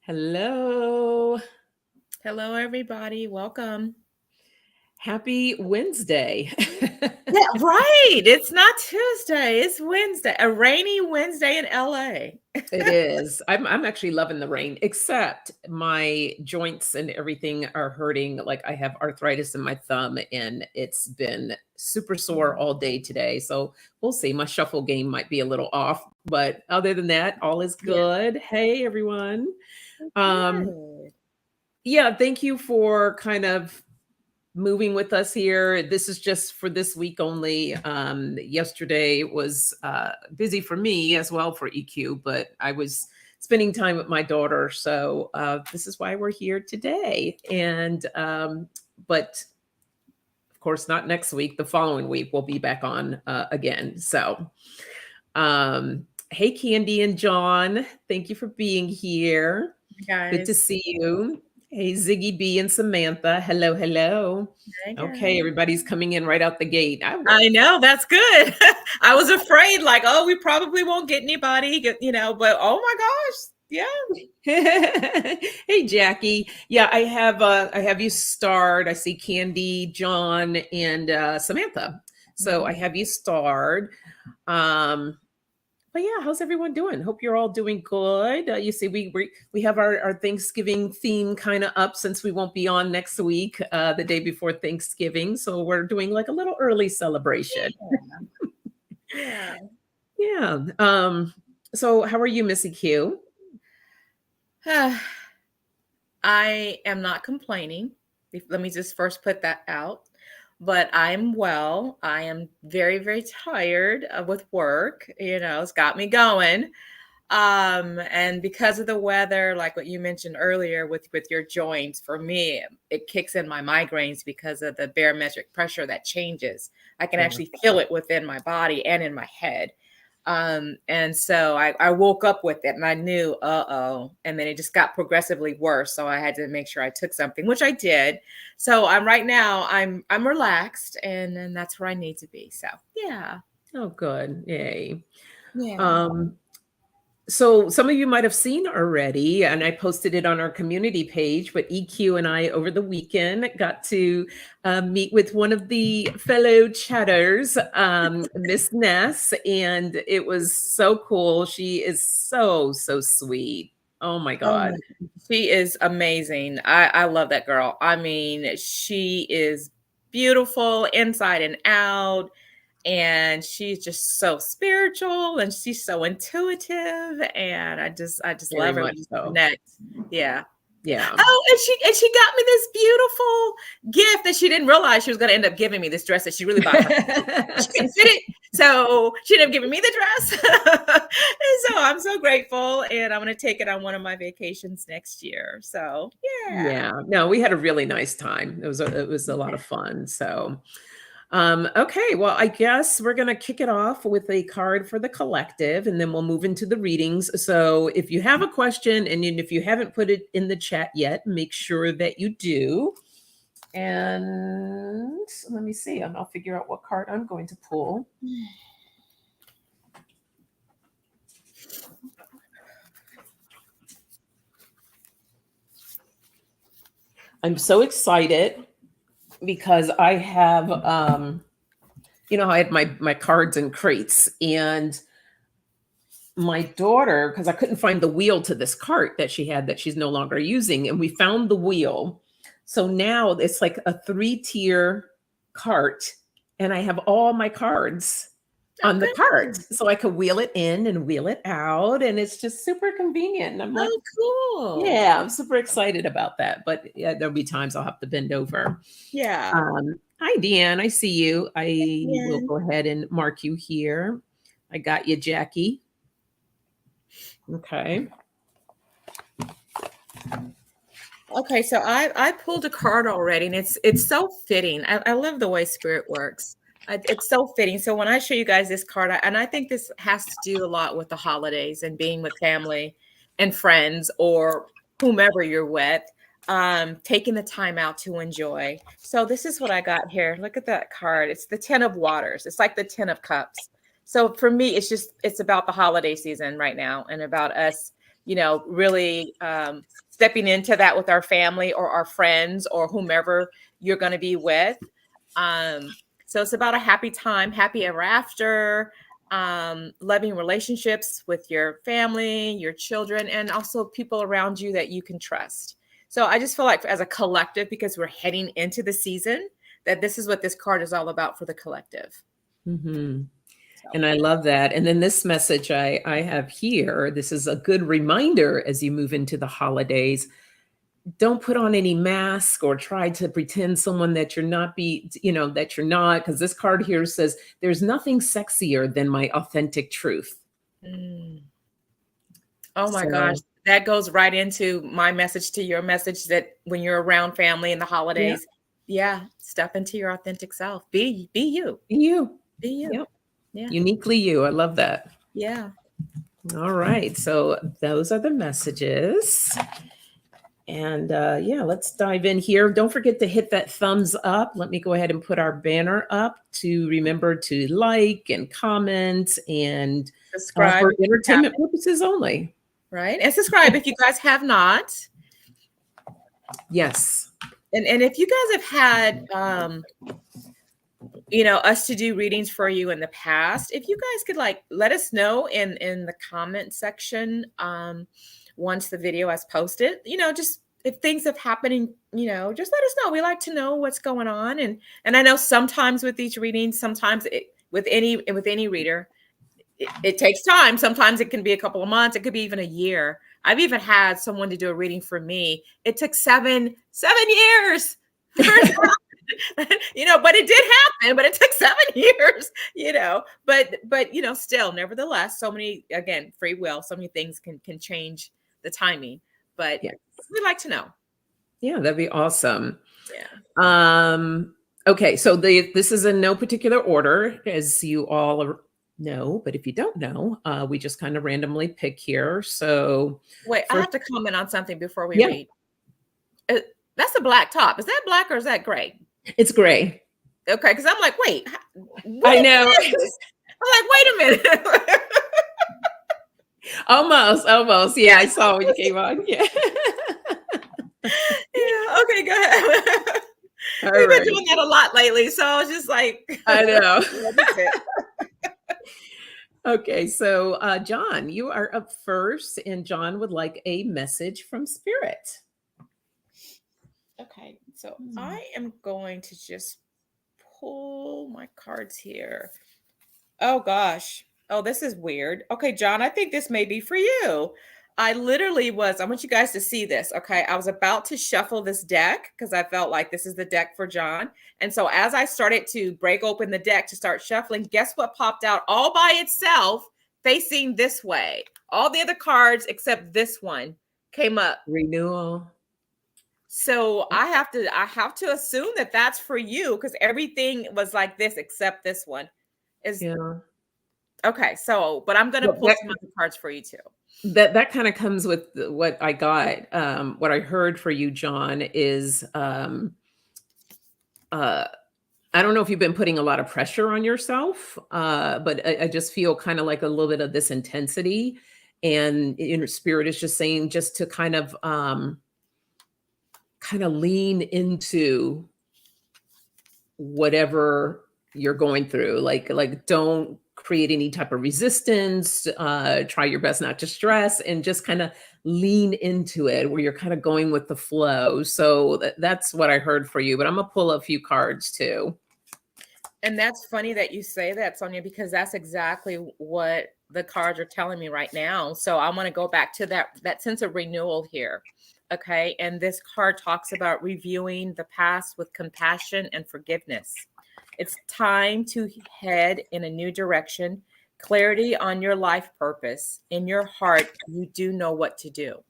Hello. Hello, everybody. Welcome. Happy Wednesday. Yeah, right. It's not Tuesday. It's Wednesday. A rainy Wednesday in LA. It is. I'm actually loving the rain, except my joints and everything are hurting. Like I have arthritis in my thumb and it's been super sore all day today. So we'll see. My shuffle game might be a little off, but other than that, all is Yeah. good. Hey everyone. Um Good. yeah, thank you for kind of moving with us here. This is just for this week only. Yesterday was busy for me as well for EQ, but I was spending time with my daughter. So this is why we're here today. But of course, not next week. The following week, we'll be back on again. So, hey, Candy and John, thank you for being here. Good to Guys. see you. Hey, Ziggy B and Samantha. Hello, hello. Hey, Okay, guys. everybody's coming in right out the gate. I know. That's good. I was afraid, like, oh, we probably won't get anybody, but oh my gosh. Yeah. Hey, Jackie. Yeah, I have you starred. I see Candy, John, and Samantha. So I have you starred. Um, but yeah, how's everyone doing? Hope you're all doing good. You see, we have our Thanksgiving theme kind of up since we won't be on next week, the day before Thanksgiving. So we're doing like a little early celebration. Yeah. Yeah. So how are you, Missy Q? I am not complaining. Let me just first put that out. But I'm well. I am very, very tired with work. It's got me going. And because of the weather, like what you mentioned earlier with your joints, for me, it kicks in my migraines because of the barometric pressure that changes. I can Yeah. actually feel it within my body and in my head. And so I woke up with it and I knew, uh-oh. And then it just got progressively worse. So I had to make sure I took something, which I did. So I'm relaxed and that's where I need to be. So yeah. Oh, good. Yay. Yeah. Um, So some of you might have seen already, and I posted it on our community page, but EQ and I over the weekend got to meet with one of the fellow chatters, Miss Ness, and it was so cool. She is so, so sweet. Oh my Oh God. my, she is amazing. I love that girl. I mean, she is beautiful inside and out, and she's just so spiritual and she's so intuitive, and I just Very love her. We much just so. connect. Yeah. Yeah. Oh, and she got me this beautiful gift that she didn't realize she was going to end up giving me, this dress that she really bought her. She couldn't fit it, so she ended up giving me the dress. And so I'm so grateful, and I'm going to take it on one of my vacations next year. So yeah. Yeah. No, we had a really nice time. It was a lot of fun. So okay, well, I guess we're going to kick it off with a card for the collective, and then we'll move into the readings. So if you have a question, and if you haven't put it in the chat yet, make sure that you do. And let me see, and I'll figure out what card I'm going to pull. I'm so excited because I have, I had my cards and crates, and my daughter, because I couldn't find the wheel to this cart that she had that she's no longer using, and we found the wheel. So now it's like a 3-tier cart, and I have all my cards on the Okay. cart, so I could wheel it in and wheel it out, and it's just super convenient. And I'm like, Oh, cool. yeah, I'm super excited about that. But yeah, there'll be times I'll have to bend over. Yeah. Hi, Deanne. I see you. I will Yeah. go ahead and mark you here. I got you, Jackie. Okay. Okay, so I pulled a card already, and it's so fitting. I love the way spirit works. It's so fitting. So when I show you guys this card, and I think this has to do a lot with the holidays and being with family and friends or whomever you're with, taking the time out to enjoy. So this is what I got here. Look at that card. It's the Ten of Waters. It's like the Ten of Cups. So for me, it's about the holiday season right now, and about us really stepping into that with our family or our friends or whomever you're going to be with. So it's about a happy time, happy ever after, loving relationships with your family, your children, and also people around you that you can trust. So I just feel like as a collective, because we're heading into the season, that this is what this card is all about for the collective. Mm-hmm. So. And I love that. And then this message I have here, this is a good reminder as you move into the holidays. Don't put on any mask or try to pretend someone that you're not, because this card here says there's nothing sexier than my authentic truth. Mm. Oh my gosh, that goes right into my message to your message, that when you're around family in the holidays, step into your authentic self. Be you. Be you. Be you. Yep. Yeah. Uniquely you. I love that. Yeah. All right. So those are the messages. And let's dive in here. Don't forget to hit that thumbs up. Let me go ahead and put our banner up to remember to like and comment and subscribe for entertainment purposes only. Right. And subscribe if you guys have not. Yes. And if you guys have had us to do readings for you in the past, if you guys could let us know in the comment section once the video has posted, just if things have happened, just let us know. We like to know what's going on. And I know sometimes with these readings, sometimes with any reader, it takes time. Sometimes it can be a couple of months. It could be even a year. I've even had someone to do a reading for me. It took 7 years. But it did happen, but it took 7 years, but still, nevertheless, so many, again, free will, so many things can change the timing, but we'd like to know. Yeah, that'd be awesome. Yeah. Okay. So this is in no particular order, as you all know, but if you don't know, we just kind of randomly pick here. So wait, I have to comment on something before we read. That's a black top. Is that black or is that gray? It's gray. Okay, because I'm like, wait. I know. I'm like, wait a minute. Almost. Yeah, I saw when you came on. Yeah. Yeah. Okay, go ahead. We've been doing that a lot lately, so I was just like, I know. Okay, so John, you are up first, and John would like a message from Spirit. Okay, so I am going to just pull my cards here. Oh gosh. Oh, this is weird. Okay, John, I think this may be for you. I want you guys to see this. Okay, I was about to shuffle this deck because I felt like this is the deck for John. And so as I started to break open the deck to start shuffling, guess what popped out all by itself, facing this way? All the other cards except this one came up. Renewal. So I have to assume that that's for you, because everything was like this except this one. Okay, so but I'm gonna pull some other cards for you too. That kind of comes with what I got. What I heard for you, John, is I don't know if you've been putting a lot of pressure on yourself, but I just feel kind of like a little bit of this intensity, and inner Spirit is just saying just to kind of lean into whatever you're going through. Like don't create any type of resistance. Try your best not to stress, and just kind of lean into it, where you're kind of going with the flow. So that's what I heard for you. But I'm gonna pull a few cards too. And that's funny that you say that, Sonja, because that's exactly what the cards are telling me right now. So I want to go back to that sense of renewal here. Okay. And this card talks about reviewing the past with compassion and forgiveness. It's time to head in a new direction, clarity on your life purpose. In your heart, you do know what to do.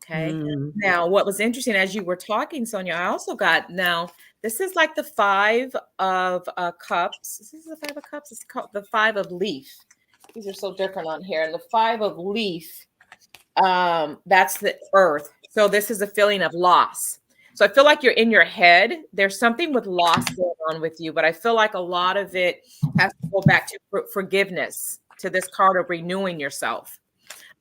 Okay. Now, what was interesting as you were talking, Sonja, I also got, now this is like the 5 of cups. This is the 5 of cups. It's called the 5 of leaf. These are so different on here. And the 5 of leaf, that's the earth. So this is a feeling of loss. So I feel like you're in your head. There's something with loss going on with you, but I feel like a lot of it has to go back to forgiveness, to this card of renewing yourself.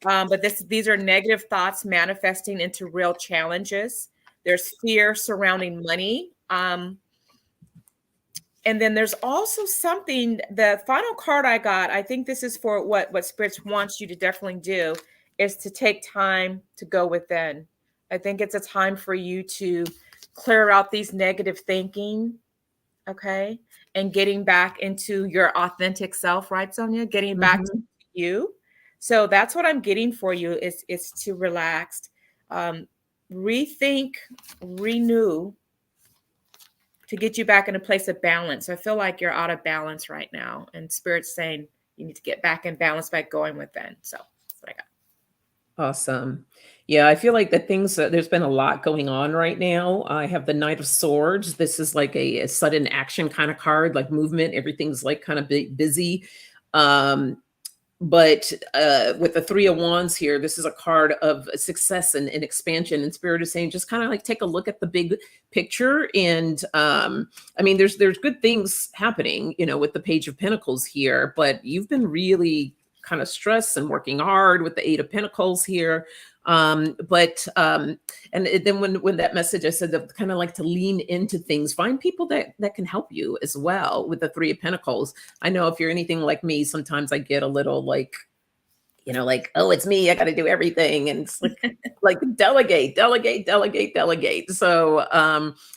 But these are negative thoughts manifesting into real challenges. There's fear surrounding money. And then there's also something, the final card I got, I think this is for what spirits wants you to definitely do, is to take time to go within. I think it's a time for you to clear out these negative thinking, okay? And getting back into your authentic self, right, Sonja? Getting back to you. So that's what I'm getting for you is to relax, rethink, renew, to get you back in a place of balance. I feel like you're out of balance right now, and Spirit's saying you need to get back in balance by going within. So that's what I got. Awesome. Yeah, I feel like there's been a lot going on right now. I have the Knight of Swords. This is like a sudden action kind of card, like movement. Everything's like kind of busy. But with the Three of Wands here, this is a card of success and expansion. And Spirit is saying, just kind of like take a look at the big picture. And I mean, there's good things happening, with the Page of Pentacles here, but you've been really kind of stressed and working hard with the Eight of Pentacles here. And then when that message, I said that kind of like to lean into things, find people that can help you as well with the Three of Pentacles. I know if you're anything like me, sometimes I get a little like, oh, it's me, I got to do everything. And it's like delegate. So,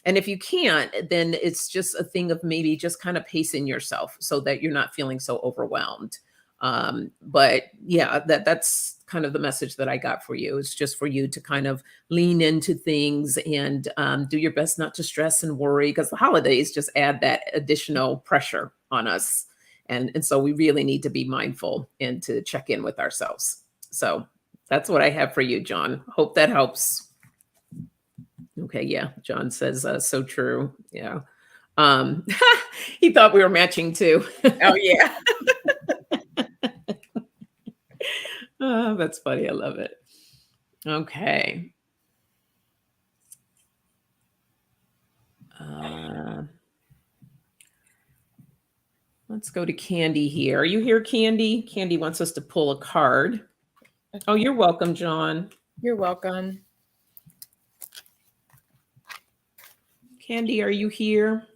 and if you can't, then it's just a thing of maybe just kind of pacing yourself so that you're not feeling so overwhelmed. But yeah, that's kind of the message that I got for you. It's just for you to kind of lean into things and do your best not to stress and worry, because the holidays just add that additional pressure on us. And so we really need to be mindful and to check in with ourselves. So that's what I have for you, John. Hope that helps. Okay. Yeah. John says, so true. Yeah. He thought we were matching too. Oh yeah. Oh, that's funny. I love it. Okay. Let's go to Candy here. Are you here, Candy? Candy wants us to pull a card. Oh, you're welcome, John. You're welcome. Candy, are you here?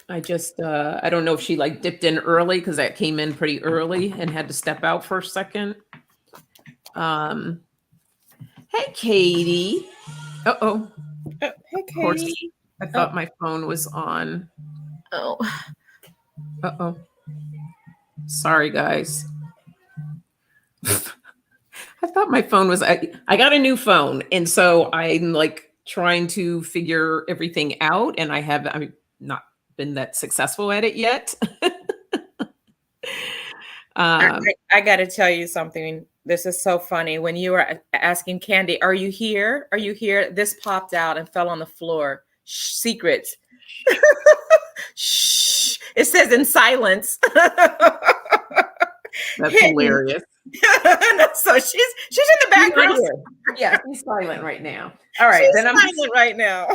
I don't know if she like dipped in early because that came in pretty early and had to step out for a second. Hey, Katie. Uh-oh. Hey, Katie. Of course, I thought my phone was on. Oh. Uh-oh. Sorry, guys. I thought my phone was, I got a new phone. And so I'm like trying to figure everything out. And I'm not been that successful at it yet. I got to tell you something. This is so funny. When you were asking Candy, are you here? Are you here? This popped out and fell on the floor. Shh, secrets. Shh. It says in silence. That's hilarious. So she's in the background. Yeah, she's silent right now. All right, then I'm silent right now.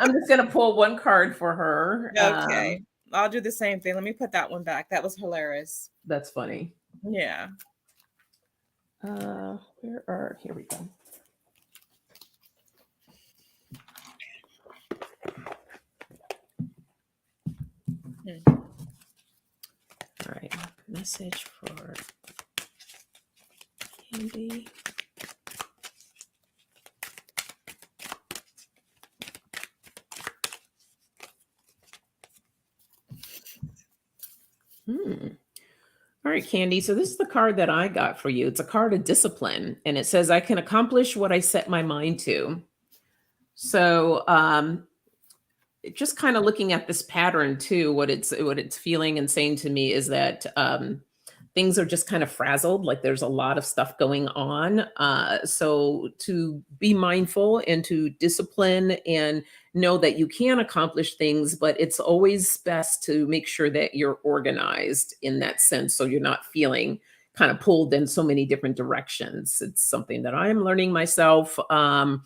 I'm just gonna pull one card for her. Okay, I'll do the same thing. Let me put that one back. That was hilarious. That's funny. Yeah. Here we go. All right, message for Candy. All right, Candy. So this is the card that I got for you. It's a card of discipline, and it says, I can accomplish what I set my mind to. So just kind of looking at this pattern too, what it's feeling and saying to me is that things are just kind of frazzled, like there's a lot of stuff going on. So to be mindful and to discipline and know that you can accomplish things, but it's always best to make sure that you're organized in that sense, so you're not feeling kind of pulled in so many different directions. It's something that I'm learning myself and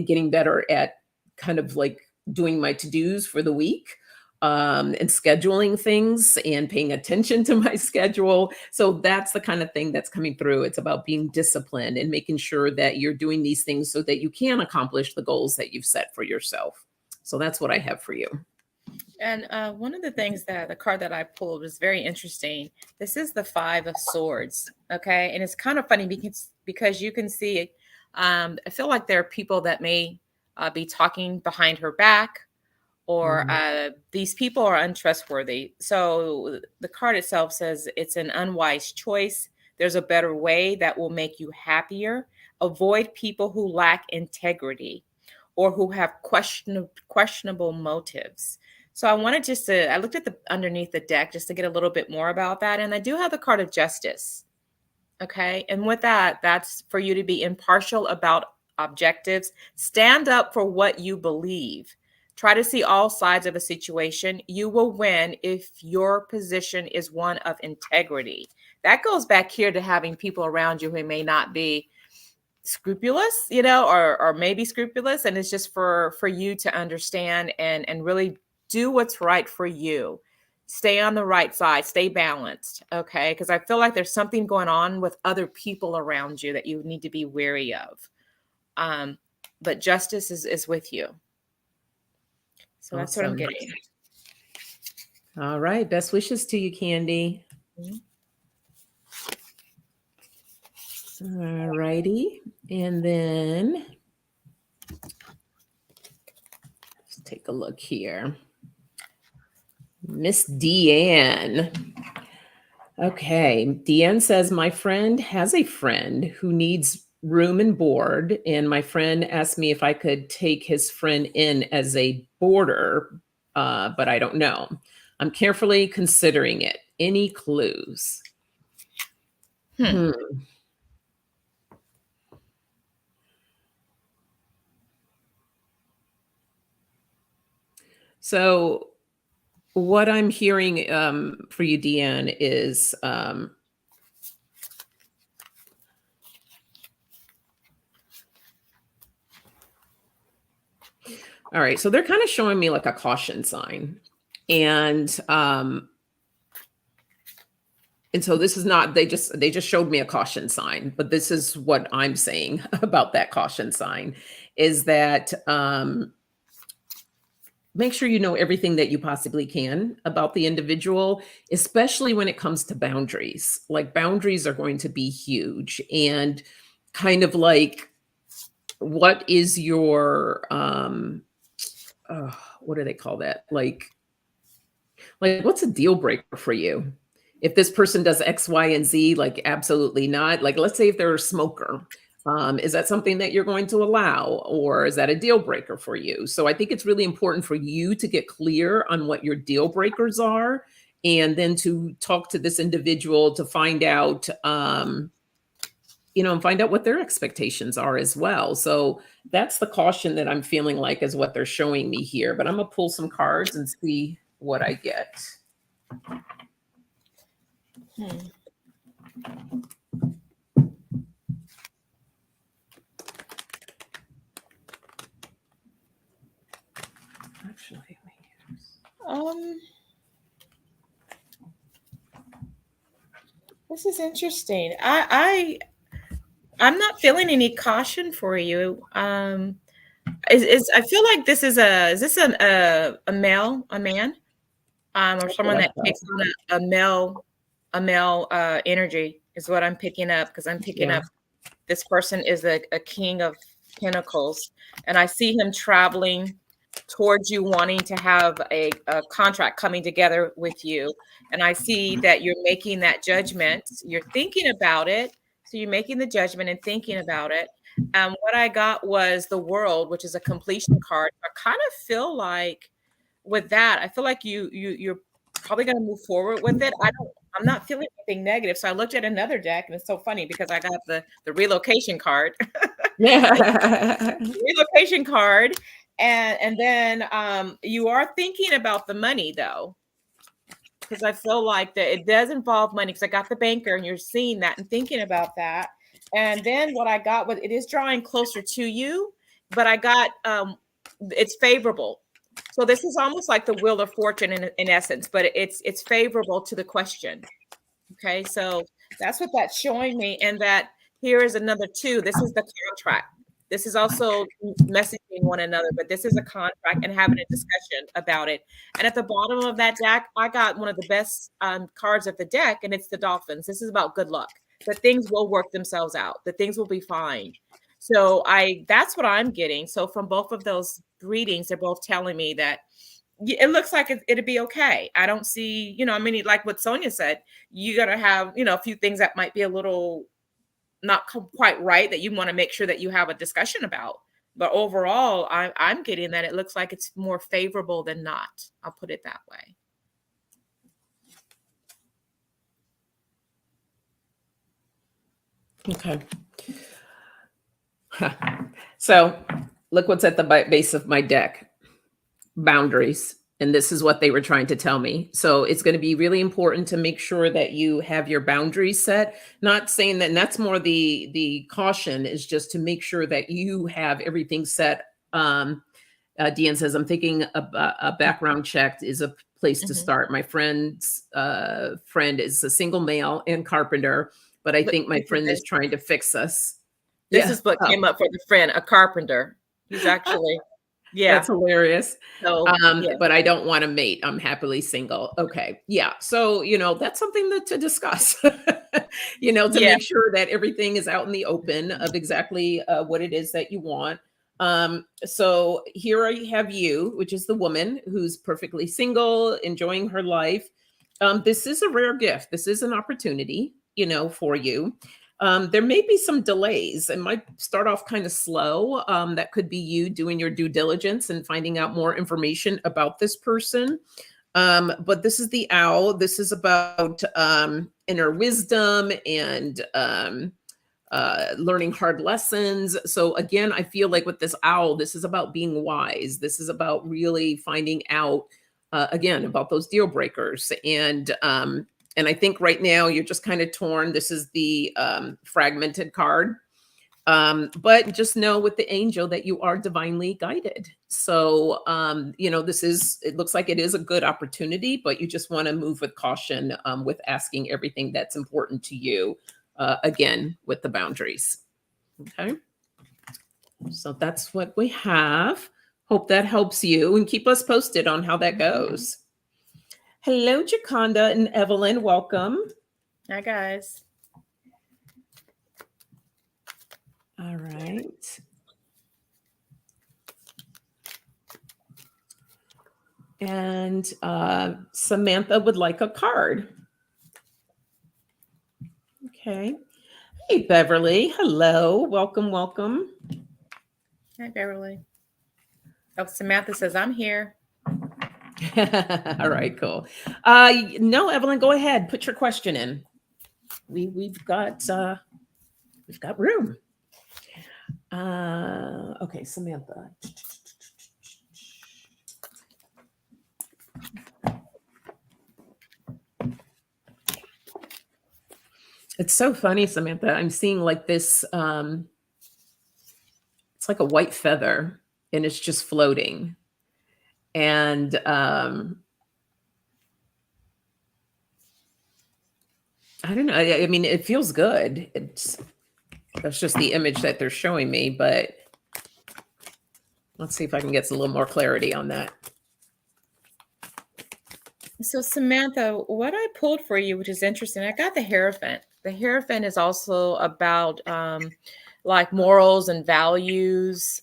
getting better at, kind of like doing my to-dos for the week. and scheduling things and paying attention to my schedule. So that's the kind of thing that's coming through. It's about being disciplined and making sure that you're doing these things so that you can accomplish the goals that you've set for yourself. So that's what I have for you. And one of the things that the card that I pulled was very interesting. This is the Five of Swords. Okay. And it's kind of funny because you can see, I feel like there are people that may be talking behind her back, or these people are untrustworthy. So the card itself says it's an unwise choice. There's a better way that will make you happier. Avoid people who lack integrity or who have questionable motives. So I wanted I looked at the underneath the deck just to get a little bit more about that. And I do have the card of Justice. Okay. And with that, that's for you to be impartial about objectives. Stand up for what you believe. Try to see all sides of a situation. You will win if your position is one of integrity. That goes back here to having people around you who may not be scrupulous, or maybe scrupulous. And it's just for you to understand and really do what's right for you. Stay on the right side, stay balanced. Okay. Because I feel like there's something going on with other people around you that you need to be wary of. But justice is with you. So that's what I'm getting. All right. Best wishes to you, Candy. All righty. And then let's take a look here. Miss Deanne. Okay. Deanne says, my friend has a friend who needs room and board. And my friend asked me if I could take his friend in as a boarder, but I don't know. I'm carefully considering it. Any clues? So what I'm hearing for you, Deanne, is all right. So they're kind of showing me like a caution sign. And so this is not, they just showed me a caution sign, but this is what I'm saying about that caution sign is that make sure you know everything that you possibly can about the individual, especially when it comes to boundaries. Like boundaries are going to be huge, and kind of like, what is your, what do they call that? Like what's a deal breaker for you? If this person does X, Y, and Z, like absolutely not. Like, let's say if they're a smoker, is that something that you're going to allow, or is that a deal breaker for you? So I think it's really important for you to get clear on what your deal breakers are, and then to talk to this individual to find out, and find out what their expectations are as well. So that's the caution that I'm feeling like is what they're showing me here. But I'm gonna pull some cards and see what I get. Actually, this is interesting. I'm not feeling any caution for you. I feel like is this a man, or someone that takes on a male energy is what I'm picking up, because I'm picking up this person is a king of pentacles, and I see him traveling towards you, wanting to have a contract coming together with you. And I see that you're making that judgment. You're thinking about it. So you're making the judgment and thinking about it. What I got was the World, which is a completion card. I kind of feel like with that, I feel like you're probably going to move forward with it. I'm not feeling anything negative. So I looked at another deck, and it's so funny because I got the relocation card. Relocation card. And then you are thinking about the money, though, because I feel like that it does involve money, because I got the banker, and you're seeing that and thinking about that. And then what I got was, it is drawing closer to you, but I got it's favorable. So this is almost like the Wheel of Fortune in essence, but it's favorable to the question. Okay, so that's what that's showing me. And that here is another two. This is the contract. This is also messaging one another, but this is a contract and having a discussion about it. And at the bottom of that deck, I got one of the best cards of the deck, and it's the Dolphins. This is about good luck. That things will work themselves out. That things will be fine. So that's what I'm getting. So from both of those readings, they're both telling me that it looks like it'd be okay. I don't see, I mean, like what Sonja said, you got to have, a few things that might be a little not quite right that you want to make sure that you have a discussion about. But overall, I'm getting that it looks like it's more favorable than not. I'll put it that way. Okay. So look what's at the base of my deck. Boundaries. And this is what they were trying to tell me. So it's going to be really important to make sure that you have your boundaries set. Not saying that, and that's more the caution is just to make sure that you have everything set. Deanne says, I'm thinking a background check is a place to start. My friend's friend is a single male and carpenter, but I think my friend is trying to fix us. This is what came up for the friend, a carpenter. He's actually... Yeah. That's hilarious. So, but I don't want to mate. I'm happily single. Okay. Yeah. So, that's something to discuss, to make sure that everything is out in the open of exactly what it is that you want. So here I have you, which is the woman who's perfectly single, enjoying her life. This is a rare gift. This is an opportunity, for you. There may be some delays. It might start off kind of slow. That could be you doing your due diligence and finding out more information about this person. But this is the owl. This is about inner wisdom and learning hard lessons. So again, I feel like with this owl, this is about being wise. This is about really finding out, again, about those deal breakers. And I think right now you're just kind of torn. This is the fragmented card. But just know with the angel that you are divinely guided. So, it looks like it is a good opportunity, but you just want to move with caution with asking everything that's important to you, again, with the boundaries. Okay. So that's what we have. Hope that helps you, and keep us posted on how that goes. Hello, Jaconda and Evelyn. Welcome. Hi, guys. All right. And Samantha would like a card. Okay. Hey, Beverly. Hello. Welcome, welcome. Hi, Beverly. Oh, Samantha says, I'm here. All right, cool. No, Evelyn, go ahead. Put your question in. We've got room. Okay, Samantha. It's so funny, Samantha. I'm seeing like this. It's like a white feather, and it's just floating. And I don't know. I mean, it feels good. That's just the image that they're showing me, but let's see if I can get a little more clarity on that. So Samantha, what I pulled for you, which is interesting, I got the Hierophant. The Hierophant is also about like morals and values,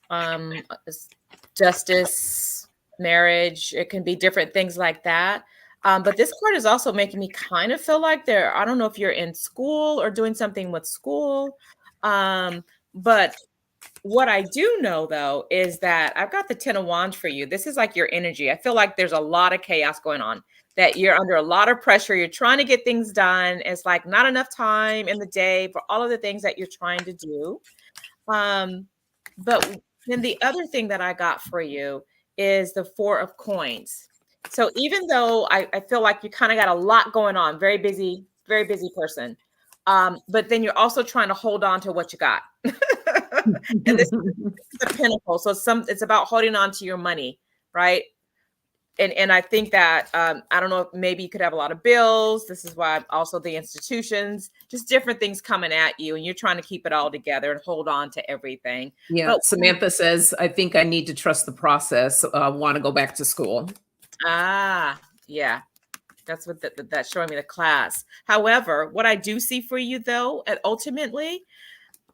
justice, marriage. It can be different things like that. But this card is also making me kind of feel like I don't know if you're in school or doing something with school. But what I do know, though, is that I've got the 10 of Wands for you. This is like your energy. I feel like there's a lot of chaos going on, that you're under a lot of pressure. You're trying to get things done. It's like not enough time in the day for all of the things that you're trying to do. But then the other thing that I got for you is the 4 of Coins. So even though I feel like you kind of got a lot going on, very busy person. But then you're also trying to hold on to what you got. And this is the Pinnacle. So it's about holding on to your money, right? and I think that I don't know if maybe you could have a lot of bills. This is why also the institutions, just different things coming at you, and you're trying to keep it all together and hold on to everything. Yeah. But Samantha says, I think I need to trust the process. Want to go back to school. Yeah, that's what that's showing me, the class. However, what I do see for you though, and ultimately,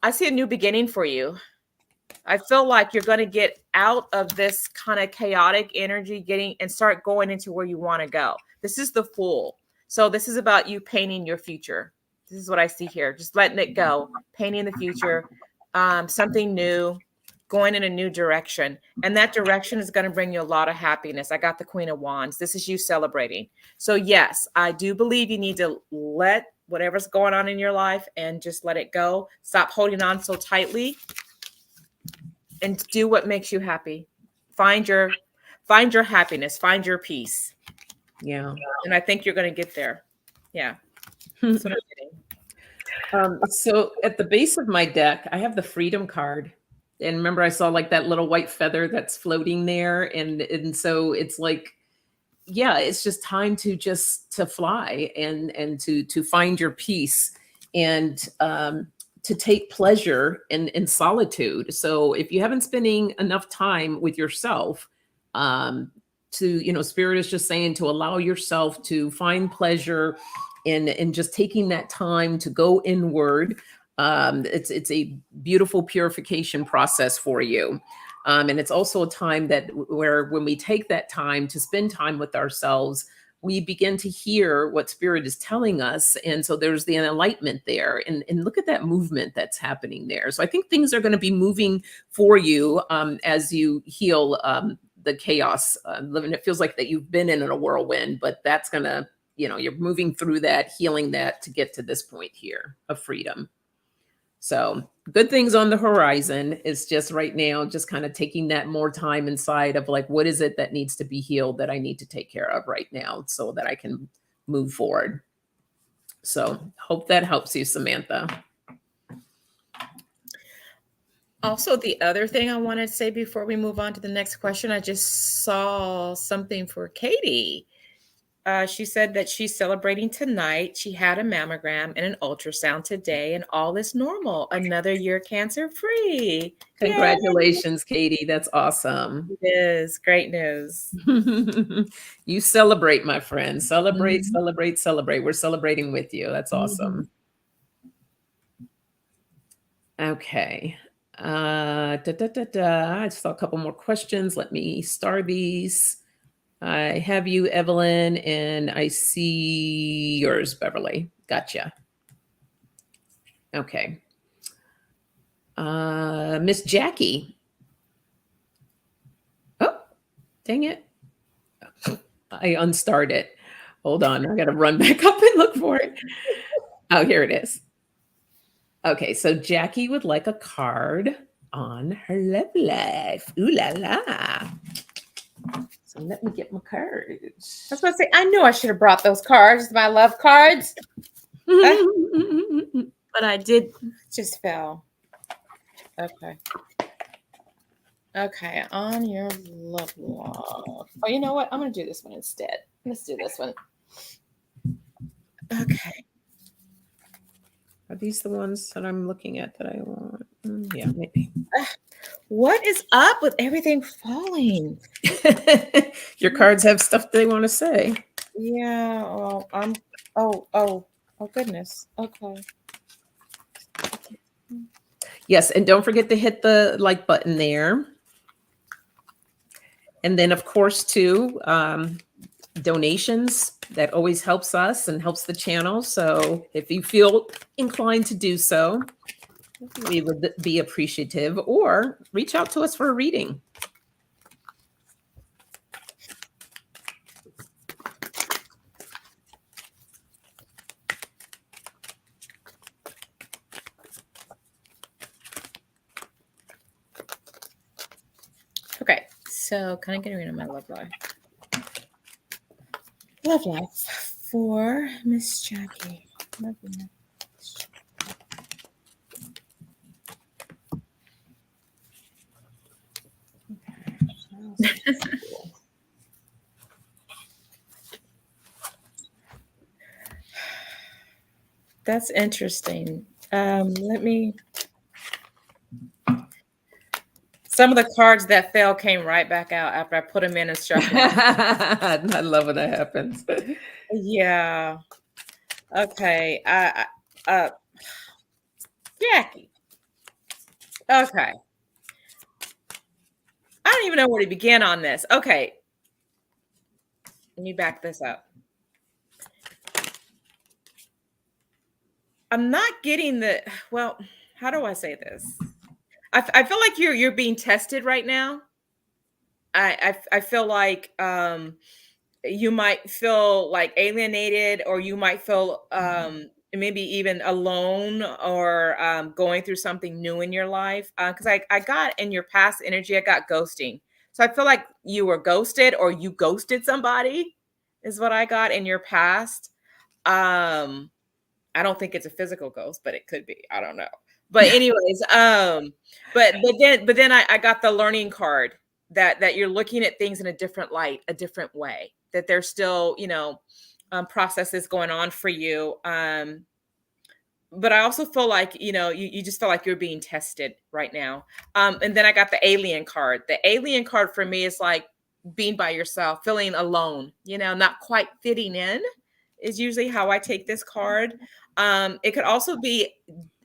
I see a new beginning for you. I feel like you're going to get out of this kind of chaotic energy, getting and start going into where you want to go. This is the Fool. So this is about you painting your future. This is what I see here. Just letting it go, painting the future, something new, going in a new direction. And that direction is going to bring you a lot of happiness. I got the Queen of Wands. This is you celebrating. So yes, I do believe you need to let whatever's going on in your life and just let it go. Stop holding on so tightly. And do what makes you happy. Find your happiness, find your peace. Yeah. And I think you're going to get there. Yeah. That's what I'm getting. So at the base of my deck, I have the Freedom card. And remember, I saw like that little white feather that's floating there. And so it's like, yeah, it's just time to fly and to find your peace and to take pleasure in solitude. So if you haven't spending enough time with yourself, Spirit is just saying to allow yourself to find pleasure in just taking that time to go inward. It's a beautiful purification process for you. And it's also a time where when we take that time to spend time with ourselves, we begin to hear what Spirit is telling us. And so there's the enlightenment there. And look at that movement that's happening there. So I think things are going to be moving for you as you heal the chaos. Living, it feels like that you've been in a whirlwind, but that's going to, you're moving through that, healing that to get to this point here of freedom. So good things on the horizon. Is just right now, just kind of taking that more time inside of like, what is it that needs to be healed that I need to take care of right now so that I can move forward. So hope that helps you, Samantha. Also, the other thing I want to say before we move on to the next question, I just saw something for Katie. She said that she's celebrating tonight. She had a mammogram and an ultrasound today, and all is normal. Another year cancer-free. Congratulations, Yay. Katie. That's awesome. It is great news. You celebrate, my friend. Celebrate, celebrate, celebrate. We're celebrating with you. That's awesome. Okay. I saw a couple more questions. Let me star these. I have you, Evelyn, and I see yours, Beverly. Gotcha. Okay. Miss Jackie. Oh, dang it. I unstarred it. Hold on. I got to run back up and look for it. Oh, here it is. Okay. So Jackie would like a card on her love life. Ooh la la. So let me get my cards. I was about to say, I knew I should have brought those cards, my love cards. But I did, just fell. Okay. Okay, on your love life. Oh, you know what? I'm going to do this one instead. Let's do this one. Okay. Are these the ones that I'm looking at that I want? Yeah, maybe. What is up with everything falling? Your cards have stuff they want to say. Yeah. Oh, goodness. Okay. Yes, and don't forget to hit the like button there. And then, of course, too, donations. That always helps us and helps the channel. So if you feel inclined to do so, we would be appreciative, or reach out to us for a reading. Okay, so kind of getting rid of my love life. Love life for Miss Jackie. Love life. That's interesting. Let me. Some of the cards that fell came right back out after I put them in and shuffled. I love when that happens. Yeah. Okay. Jackie. Okay. I don't even know where to begin on this. Okay. Let me back this up. I'm not getting the, well, how do I say this? I feel like you're being tested right now. I feel like you might feel like alienated, or you might feel maybe even alone, or going through something new in your life. Because I got in your past energy, I got ghosting. So I feel like you were ghosted, or you ghosted somebody, is what I got in your past. Um, I don't think it's a physical ghost, but it could be. I don't know. But anyways, but then I got the learning card that you're looking at things in a different light, a different way. That there's still, processes going on for you. But I also feel like, you just feel like you're being tested right now. And then I got the alien card. The alien card for me is like being by yourself, feeling alone, not quite fitting in, is usually how I take this card. It could also be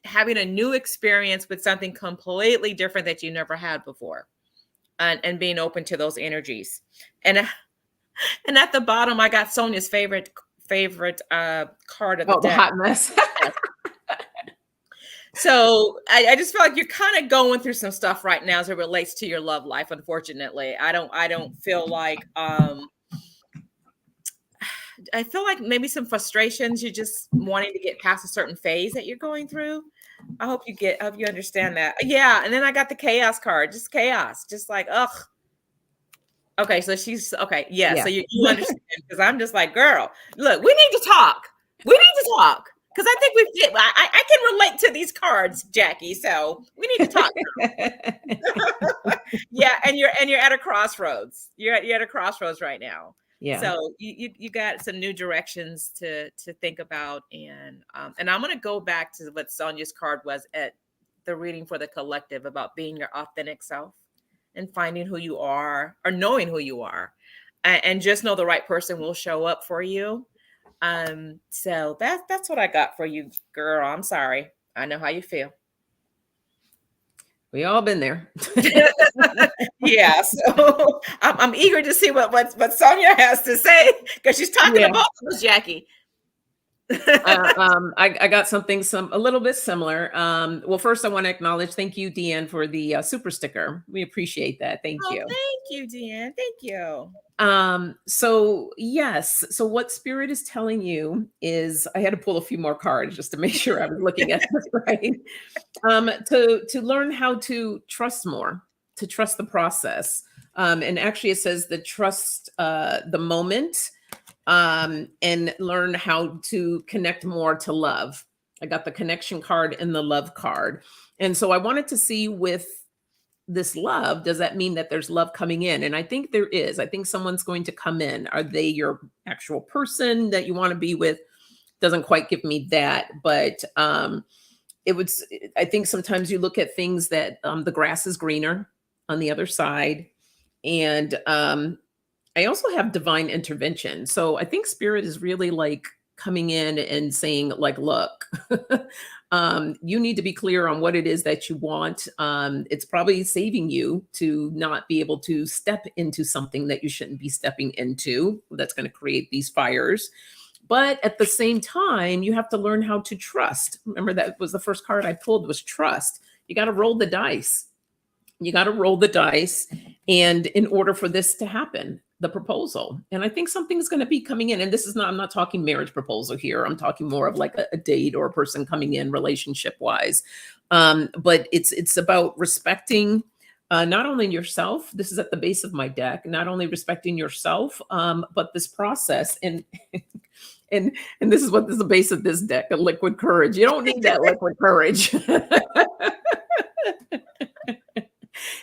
having a new experience with something completely different that you never had before, and being open to those energies. And and at the bottom, I got Sonja's favorite card of the Oh, the deck. hot mess. So I just feel like you're kind of going through some stuff right now as it relates to your love life. Unfortunately, I don't feel like I feel like maybe some frustrations. You're just wanting to get past a certain phase that you're going through. I hope you understand that. Yeah, and then I got the chaos card, just chaos, just like ugh. Okay, so she's okay. Yeah, Yeah. so you understand, because I'm just like, girl, look, we need to talk. We need to talk, because I think we fit. I can relate to these cards, Jackie. So we need to talk. Yeah, and you're at a crossroads. You're at a crossroads right now. Yeah. So you got some new directions to think about, and I'm gonna go back to what Sonja's card was at the reading for the collective about being your authentic self and finding who you are, or knowing who you are, and just know the right person will show up for you. So that's what I got for you, girl. I'm sorry. I know how you feel. We all been there. Yeah, so I'm eager to see what Sonja has to say, because she's talking to Yeah. both of us, Jackie. I got something a little bit similar. Well, first I want to acknowledge, thank you, Deanne, for the super sticker. We appreciate that. Thank Oh, you. thank you, Deanne. Thank you. So yes, so what spirit is telling you is, I had to pull a few more cards just to make sure I was looking at this right. To learn how to trust more, to trust the process. And actually it says the trust the moment, and learn how to connect more to love. I got the connection card and the love card. And so I wanted to see, with this love, does that mean that there's love coming in? And I think there is. I think someone's going to come in. Are they your actual person that you want to be with? Doesn't quite give me that, but it would, I think sometimes you look at things that the grass is greener on the other side. And I also have divine intervention. So I think spirit is really like coming in and saying, like, look, you need to be clear on what it is that you want. It's probably saving you to not be able to step into something that you shouldn't be stepping into. That's going to create these fires. But at the same time, you have to learn how to trust. Remember, that was the first card I pulled, was trust. You got to roll the dice. You got to roll the dice. And in order for this to happen, the proposal. And I think something's going to be coming in. And this is not, I'm not talking marriage proposal here. I'm talking more of like a date or a person coming in relationship wise. But it's about respecting not only yourself. This is at the base of my deck, not only respecting yourself, but this process. And this is what is the base of this deck, a liquid courage. You don't need that liquid courage.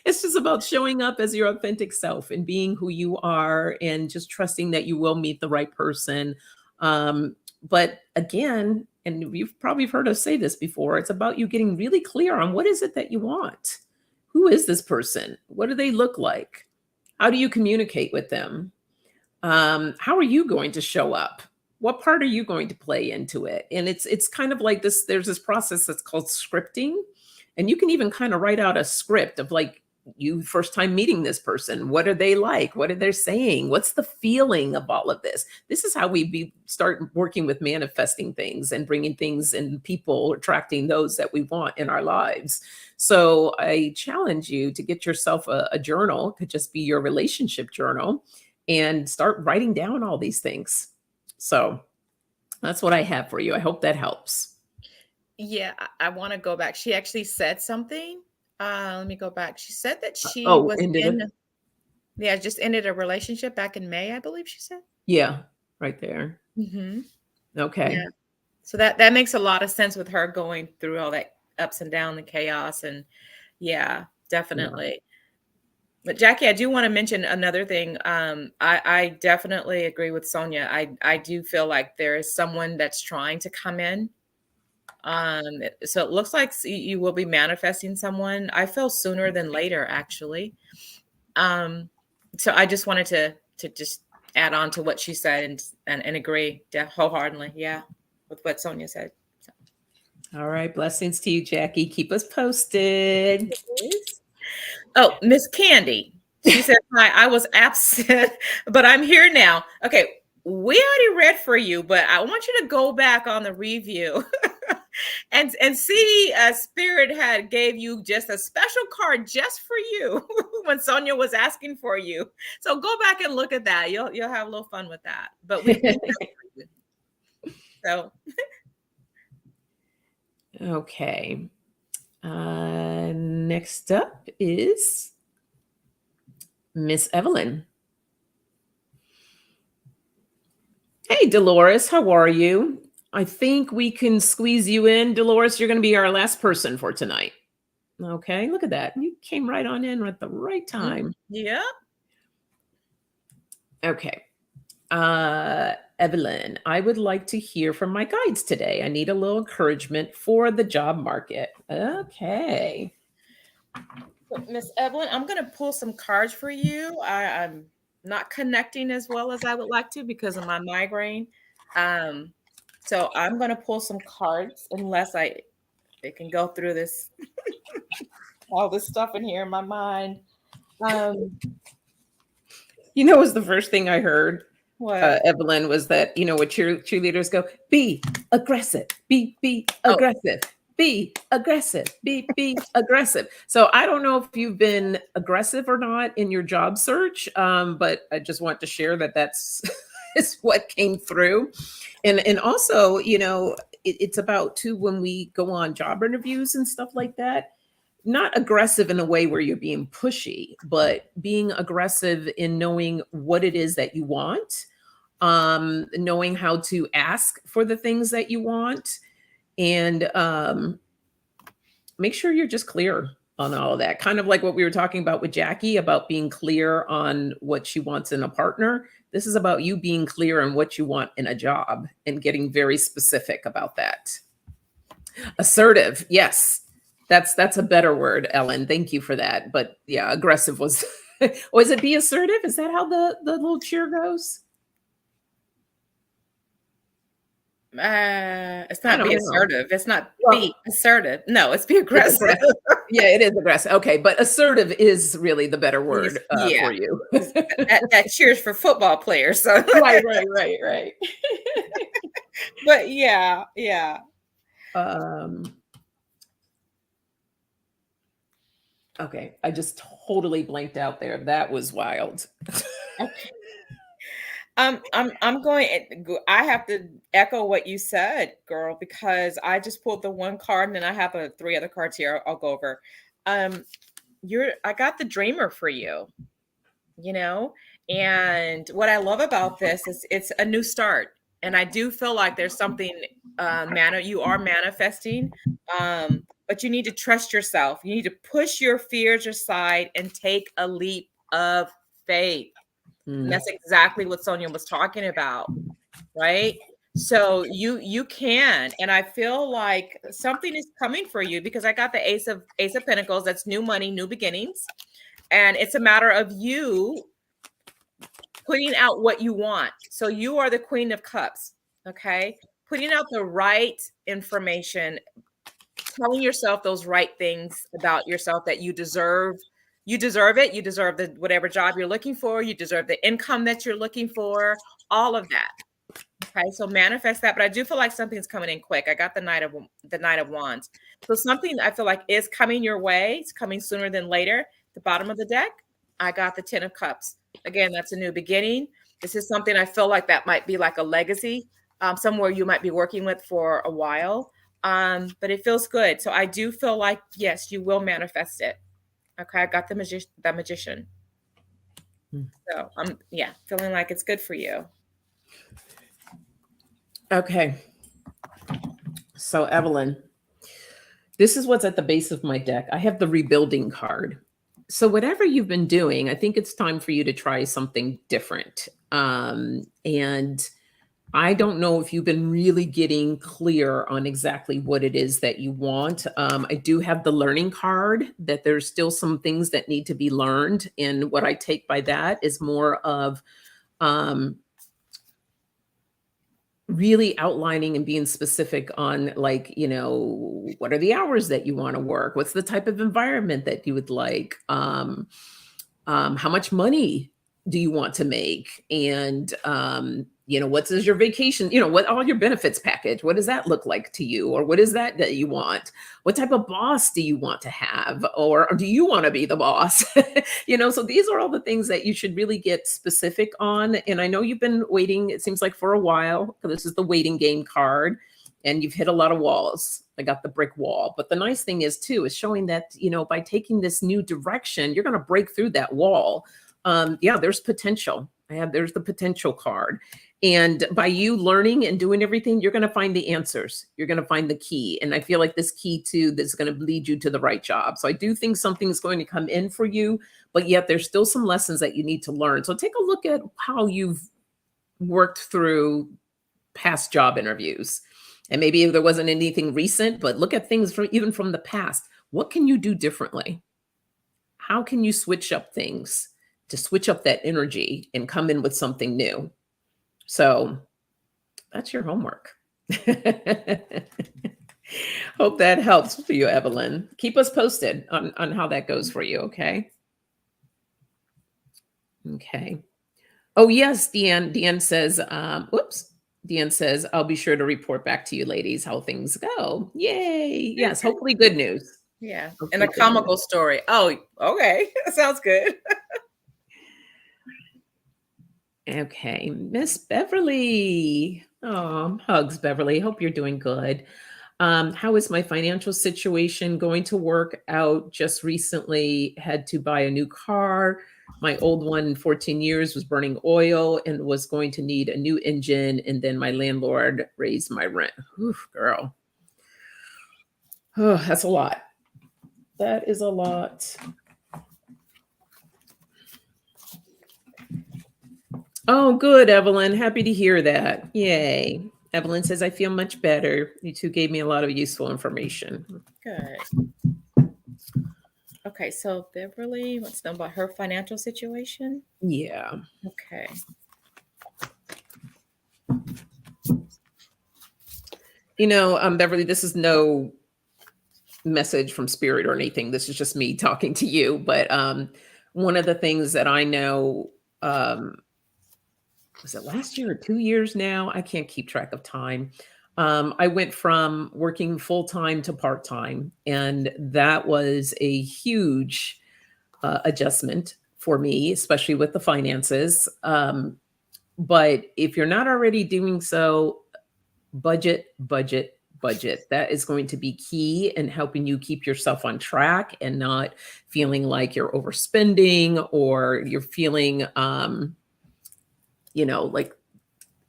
It's just about showing up as your authentic self and being who you are, and just trusting that you will meet the right person. But again, and you've probably heard us say this before, it's about you getting really clear on what is it that you want. Who is this person? What do they look like? How do you communicate with them? How are you going to show up? What part are you going to play into it? And it's kind of like this. There's this process that's called scripting, and you can even kind of write out a script of like you first time meeting this person. What are they like? What are they saying? What's the feeling of all of this? This is how we start working with manifesting things and bringing things and people, attracting those that we want in our lives. So I challenge you to get yourself a journal. It could just be your relationship journal, and start writing down all these things. So that's what I have for you. I hope that helps. Yeah, I want to go back. She actually said something. Let me go back. She said that she Oh, was ended it. just ended a relationship back in May, I believe she said. Yeah, right there. Mm-hmm. Okay. Yeah. So that makes a lot of sense with her going through all that ups and down, the chaos, and yeah, definitely. But Jackie, I do want to mention another thing. I definitely agree with Sonja. I do feel like there is someone that's trying to come in. So it looks like you will be manifesting someone. I feel sooner than later, actually. So I just wanted to just add on to what she said and agree wholeheartedly. Yeah, with what Sonja said. So. All right. Blessings to you, Jackie. Keep us posted. Oh, Miss Candy. She said, hi, I was absent, but I'm here now. Okay, we already read for you, but I want you to go back on the review and see Spirit had gave you just a special card just for you when Sonja was asking for you. So go back and look at that. You'll have a little fun with that. But we so okay. Next up is Miss Evelyn. Hey, Dolores, how are you? I think we can squeeze you in. Dolores, you're going to be our last person for tonight. Okay, look at that. You came right on in at the right time. Yeah. Okay. Evelyn, I would like to hear from my guides today. I need a little encouragement for the job market. Okay. Miss Evelyn, I'm going to pull some cards for you. I'm not connecting as well as I would like to because of my migraine. So I'm going to pull some cards unless I can go through this, all this stuff in here in my mind. You know, was the first thing I heard, What? Evelyn, was that, you know, what cheerleaders go, be aggressive, be aggressive. Be aggressive, be aggressive. So I don't know if you've been aggressive or not in your job search, but I just want to share that that's is what came through. And also, you know, it's about too, when we go on job interviews and stuff like that, not aggressive in a way where you're being pushy, but being aggressive in knowing what it is that you want, knowing how to ask for the things that you want, and make sure you're just clear on all of that. Kind of like what we were talking about with Jackie about being clear on what she wants in a partner. This is about you being clear on what you want in a job and getting very specific about that. Assertive, yes. That's a better word, Ellen. Thank you for that. But yeah, aggressive was was it be assertive? Is that how the little cheer goes? It's not be assertive. It's not be assertive. No, it's be aggressive. Yeah, it is aggressive. Okay, but assertive is really the better word for you. that cheers for football players. So right. But yeah. Okay, I just totally blanked out there. That was wild. Okay. I'm going. I have to echo what you said, girl, because I just pulled the one card, and then I have 3 other cards here. I'll go over. I got the dreamer for you. You know, and what I love about this is it's a new start, and I do feel like there's something you are manifesting, but you need to trust yourself. You need to push your fears aside and take a leap of faith. And that's exactly what Sonja was talking about, right? So you can, and I feel like something is coming for you because I got the Ace of Pentacles. That's new money, new beginnings, and it's a matter of you putting out what you want. So you are the Queen of Cups, okay? Putting out the right information, telling yourself those right things about yourself that you deserve. You deserve it. You deserve the whatever job you're looking for. You deserve the income that you're looking for. All of that. Okay, so manifest that. But I do feel like something's coming in quick. I got the Knight of Wands. So something I feel like is coming your way. It's coming sooner than later. The bottom of the deck, I got the Ten of Cups. Again, that's a new beginning. This is something I feel like that might be like a legacy, somewhere you might be working with for a while. But it feels good. So I do feel like, yes, you will manifest it. Okay, I got the magician. So I'm feeling like it's good for you. Okay. So Evelyn, this is what's at the base of my deck. I have the rebuilding card. So whatever you've been doing, I think it's time for you to try something different. And I don't know if you've been really getting clear on exactly what it is that you want. I do have the learning card that there's still some things that need to be learned. And what I take by that is more of really outlining and being specific on, like, what are the hours that you want to work? What's the type of environment that you would like? How much money do you want to make? And, what is your vacation? What all your benefits package? What does that look like to you? Or what is that you want? What type of boss do you want to have? Or do you want to be the boss? So these are all the things that you should really get specific on. And I know you've been waiting, it seems like, for a while. This is the waiting game card. And you've hit a lot of walls. I got the brick wall. But the nice thing is, too, is showing that, by taking this new direction, you're going to break through that wall. There's potential. There's the potential card. And by you learning and doing everything, you're going to find the answers. You're going to find the key. And I feel like this key, too, that's going to lead you to the right job. So I do think something's going to come in for you, but yet there's still some lessons that you need to learn. So take a look at how you've worked through past job interviews. And maybe if there wasn't anything recent, but look at things even from the past. What can you do differently? How can you switch up things to switch up that energy and come in with something new? So that's your homework. Hope that helps for you, Evelyn. Keep us posted on how that goes for you, okay? Okay. Oh, yes, Deanne says, Deanne says, I'll be sure to report back to you, ladies, how things go. Yay. Yes, hopefully good news. Yeah. And a comical story. Oh, okay. Sounds good. Okay. Miss Beverly. Oh, hugs, Beverly. Hope you're doing good. How is my financial situation going to work out? Just recently had to buy a new car. My old one in 14 years was burning oil and was going to need a new engine. And then my landlord raised my rent. Oof, girl. Oh, that's a lot. That is a lot. Oh, good, Evelyn. Happy to hear that. Yay. Evelyn says, I feel much better. You two gave me a lot of useful information. Good. Okay, so Beverly wants to know about her financial situation. Yeah. Okay. Beverly, this is no message from spirit or anything. This is just me talking to you. But one of the things that I know, was it last year or 2 years now? I can't keep track of time. I went from working full-time to part-time, and that was a huge adjustment for me, especially with the finances. But if you're not already doing so, budget. That is going to be key in helping you keep yourself on track and not feeling like you're overspending or you're feeling, like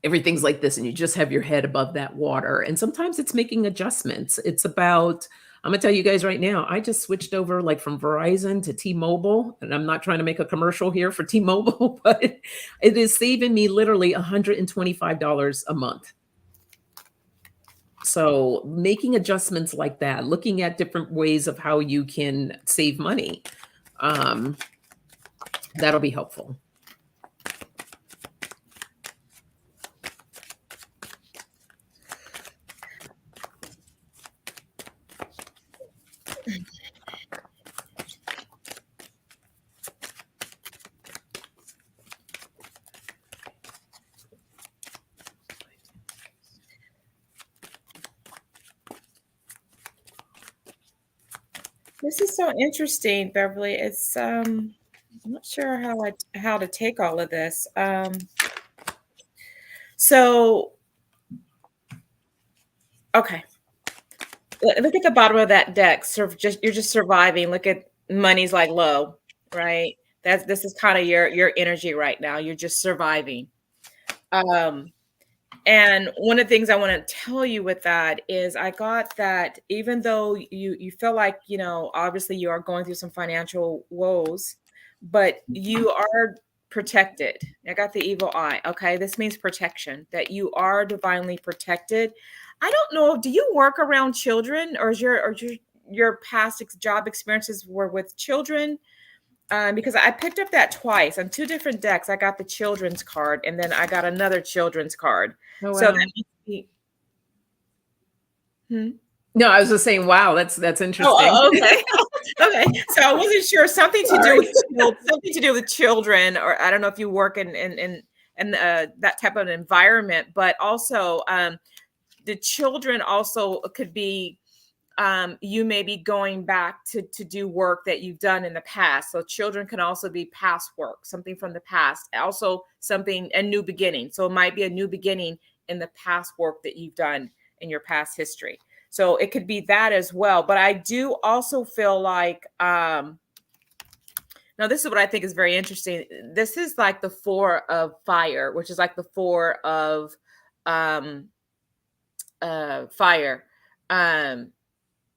everything's like this and you just have your head above that water. And sometimes it's making adjustments. It's about, I'm gonna tell you guys right now, I just switched over like from Verizon to T-Mobile, and I'm not trying to make a commercial here for T-Mobile, but it is saving me literally $125 a month. So making adjustments like that, looking at different ways of how you can save money, um, that'll be helpful. This is so interesting, Beverly. I'm not sure how to take all of this. So okay. Look at the bottom of that deck. You're just surviving. Look at money's like low, right? This is kind of your energy right now. You're just surviving. Um, and one of the things I want to tell you with that is I got that even though you feel like, obviously you are going through some financial woes, but you are protected. I got the evil eye. Okay. This means protection, that you are divinely protected. I don't know. Do you work around children, or your past job experiences were with children? Because I picked up that twice on two different decks. I got the children's card, and then I got another children's card. Oh, So wow. that makes me. Hmm? No, I was just saying, wow, that's interesting. Oh, okay. Okay. So I wasn't sure. Something to do Sorry. with something to do with children, or I don't know if you work in that type of environment, but also the children also could be you may be going back to do work that you've done in the past. So children can also be past work, something from the past, also a new beginning. So it might be a new beginning in the past work that you've done in your past history. So it could be that as well. But I do also feel like, now this is what I think is very interesting. This is like the 4 of fire, which is like the 4 of fire.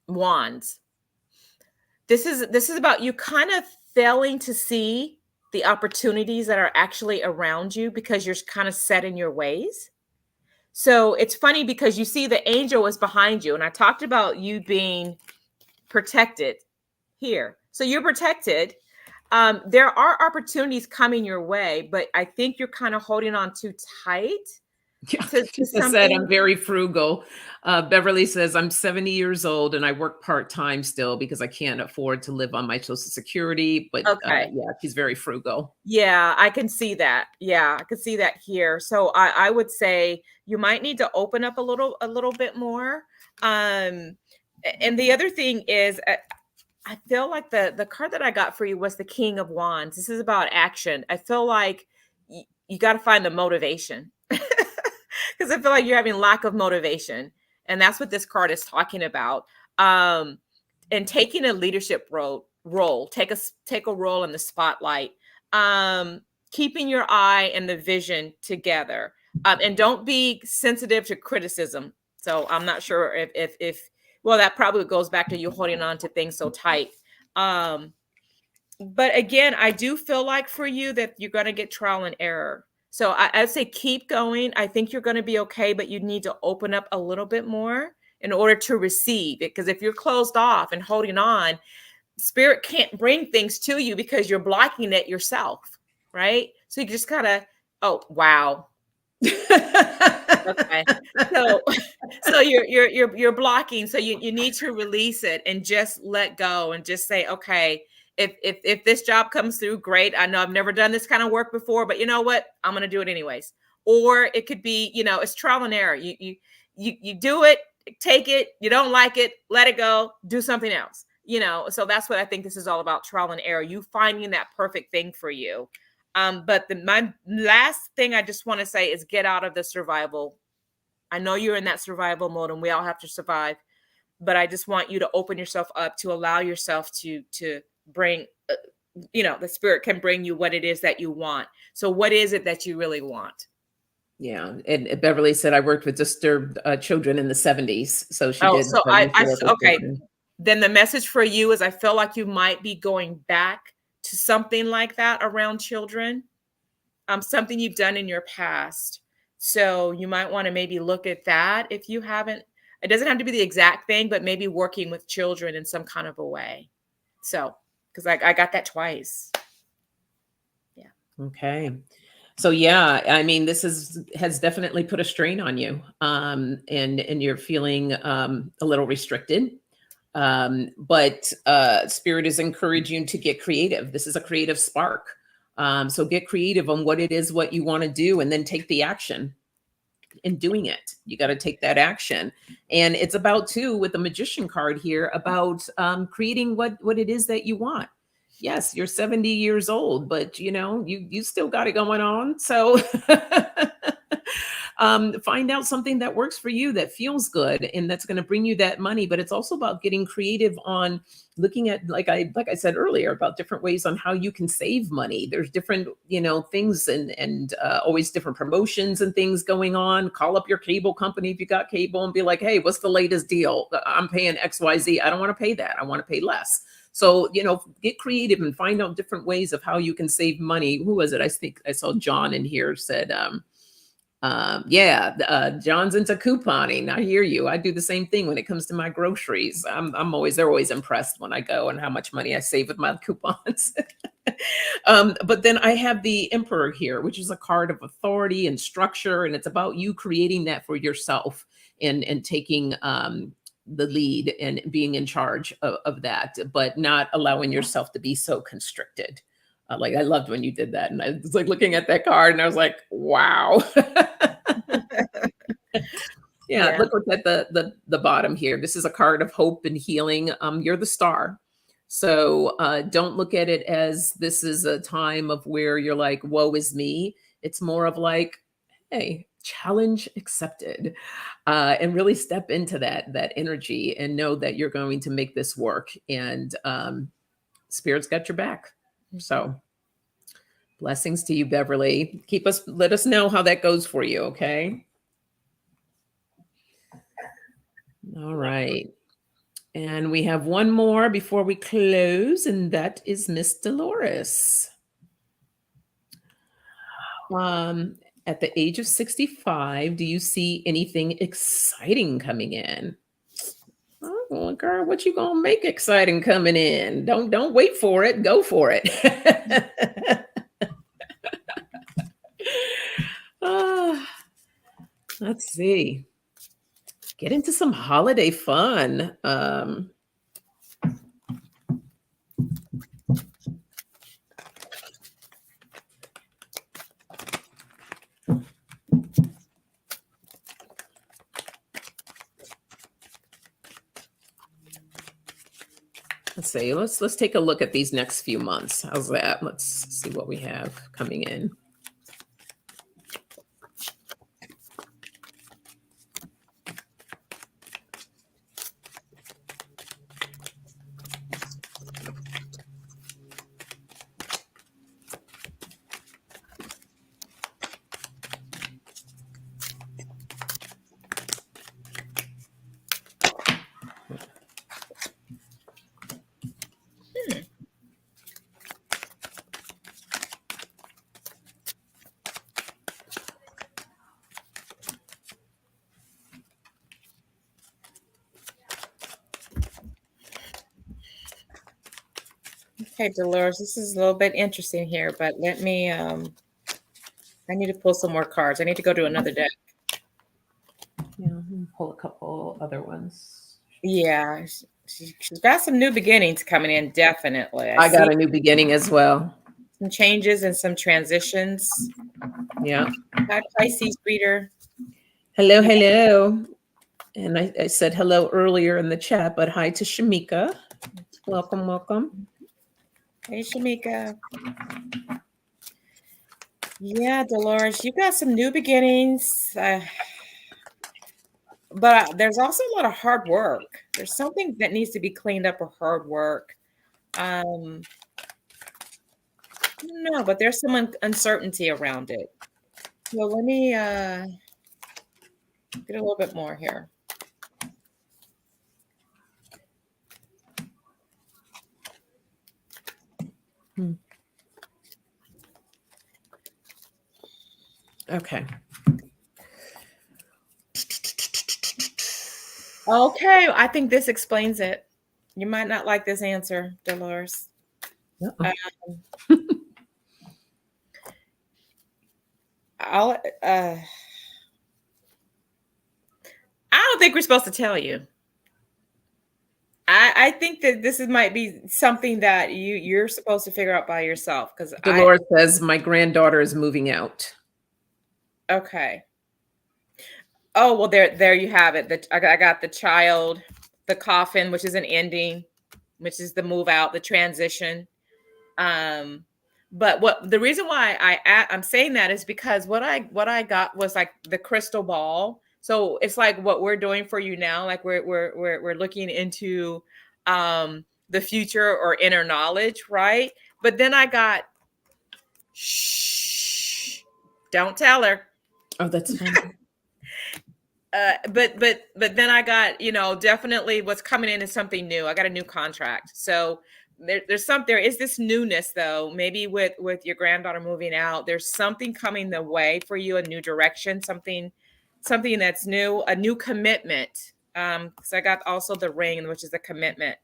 Wands. This is about you kind of failing to see the opportunities that are actually around you because you're kind of set in your ways. So it's funny because you see the angel is behind you, and I talked about you being protected here. So you're protected. There are opportunities coming your way, but I think you're kind of holding on too tight Yeah, to she just said something. I'm very frugal. Beverly says I'm 70 years old and I work part-time still because I can't afford to live on my Social Security. But Okay. yeah, she's very frugal. Yeah, I can see that. Yeah, I can see that here. So I would say you might need to open up a little bit more. And the other thing is, I feel like the card that I got for you was the King of Wands. This is about action. I feel like you got to find the motivation because I feel like you're having lack of motivation, and that's what this card is talking about. Um, and taking a leadership role, take a role in the spotlight, um keeping your eye and the vision together, and don't be sensitive to criticism. So I'm not sure if well, that probably goes back to you holding on to things so tight. um but again, I do feel like for you that you're going to get trial and error. So I'd say keep going. I think you're going to be okay, but you need to open up a little bit more in order to receive it. Because if you're closed off and holding on, spirit can't bring things to you because you're blocking it yourself, right? So you just gotta, oh wow. Okay. So you're blocking. So you need to release it and just let go and just say, okay, if this job comes through, great. I know I've never done this kind of work before, but you know what? I'm gonna do it anyways. Or it could be, it's trial and error. You do it, take it, you don't like it, let it go, do something else. So that's what I think this is all about, trial and error, you finding that perfect thing for you. But my last thing I just want to say is get out of the survival. I know you're in that survival mode and we all have to survive, but I just want you to open yourself up to allow yourself to bring, the spirit can bring you what it is that you want. So what is it that you really want? Yeah, and Beverly said I worked with disturbed children in the 70s, so she Oh, did so work with okay. children. Then the message for you is I feel like you might be going back to something like that around children, something you've done in your past. So you might want to maybe look at that if you haven't. It doesn't have to be the exact thing, but maybe working with children in some kind of a way. So, because I got that twice. Yeah. Okay. So yeah, I mean, this has definitely put a strain on you, and you're feeling a little restricted. But Spirit is encouraging you to get creative. This is a creative spark. So get creative on what you want to do, and then take the action in doing it. You got to take that action. And it's about too, with the magician card here, about creating what it is that you want. Yes, you're 70 years old, but you still got it going on. So find out something that works for you, that feels good, and that's going to bring you that money. But it's also about getting creative on looking at, like I said earlier, about different ways on how you can save money. There's different things, and always different promotions and things going on. Call up your cable company if you got cable and be like, hey, what's the latest deal? I'm paying XYZ. I don't want to pay that. I want to pay less. So, get creative and find out different ways of how you can save money. Who was it? I think I saw John in here said, John's into couponing. I hear you. I do the same thing when it comes to my groceries. They're always impressed when I go and how much money I save with my coupons. But then I have the Emperor here, which is a card of authority and structure. And it's about you creating that for yourself, and taking, the lead and being in charge of that, but not allowing yourself to be so constricted. Like, I loved when you did that. And I was like looking at that card and I was like, wow. Yeah. Look what's at the bottom here. This is a card of hope and healing. You're the star. So don't look at it as this is a time of where you're like, woe is me. It's more of like, hey, challenge accepted, and really step into that energy and know that you're going to make this work, and Spirit's got your back. So blessings to you, Beverly. Let us know how that goes for you. Okay. All right. And we have one more before we close, and that is Miss Dolores. At the age of 65, do you see anything exciting coming in? Oh, well, girl, what you gonna make exciting coming in? Don't wait for it. Go for it. Let's see. Get into some holiday fun. Let's see. Let's take a look at these next few months. How's that? Let's see what we have coming in. Okay, Dolores, this is a little bit interesting here, but let me, I need to pull some more cards. I need to go to another deck. Yeah, pull a couple other ones. Yeah, she's got some new beginnings coming in, definitely. I got a new beginning as well. Some changes and some transitions. Yeah. Hi, Pisces reader. Hello, hello. And I said hello earlier in the chat, but hi to Shamika. Welcome, welcome. Hey, Shamika. Yeah, Dolores, you got some new beginnings. But there's also a lot of hard work. There's something that needs to be cleaned up or hard work. No, but there's some uncertainty around it. So let me get a little bit more here. Okay. Okay, I think this explains it. You might not like this answer, Dolores. Uh-oh. Um, I'll, I don't think we're supposed to tell you. I think that might be something that you're supposed to figure out by yourself because Dolores says, my granddaughter is moving out. okay. Oh, well, there you have it. I got the child, the coffin, which is an ending, which is the move out, the transition. But what the reason why I'm saying that is because what I got was like the crystal ball. So it's like what we're doing for you now, like we're looking into the future or inner knowledge, right? But then I got shh, don't tell her. Oh, that's fine. But then I got, definitely what's coming in is something new. I got a new contract. So there is this newness though, maybe with your granddaughter moving out, there's something coming the way for you, a new direction, something that's new, a new commitment. So I got also the ring, which is a commitment.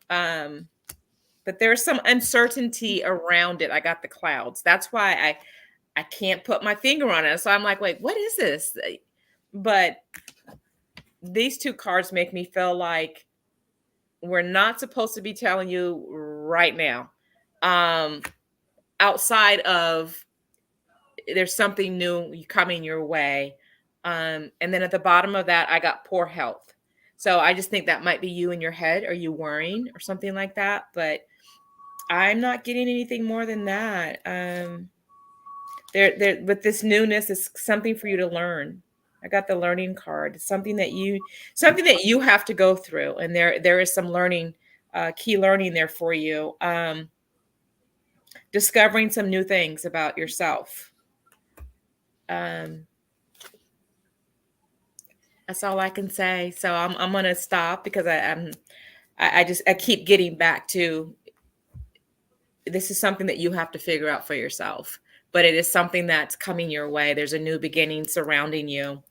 But there's some uncertainty around it. I got the clouds. That's why I can't put my finger on it. So I'm like, wait, what is this? But these two cards make me feel like we're not supposed to be telling you right now. Outside of there's something new coming your way. And then at the bottom of that, I got poor health. So I just think that might be you in your head. Are you worrying or something like that? But I'm not getting anything more than that. But this newness is something for you to learn. I got the learning card. It's something that you have to go through, and there is some learning, key learning there for you. Discovering some new things about yourself. That's all I can say. So I'm gonna stop because I keep getting back to this is something that you have to figure out for yourself. But it is something that's coming your way. There's a new beginning surrounding you.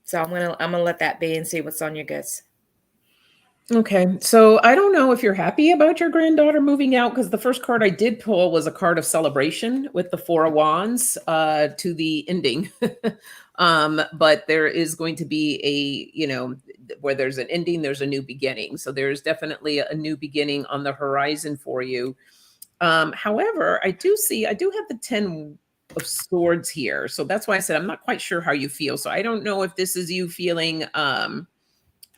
So I'm gonna let that be and see what's on your goods. Okay, so I don't know if you're happy about your granddaughter moving out because the first card I did pull was a card of celebration with the Four of Wands to the ending. But there is going to be where there's an ending, there's a new beginning. So there's definitely a new beginning on the horizon for you. However, I do have the 10 of Swords here. So that's why I said I'm not quite sure how you feel. So I don't know if this is you feeling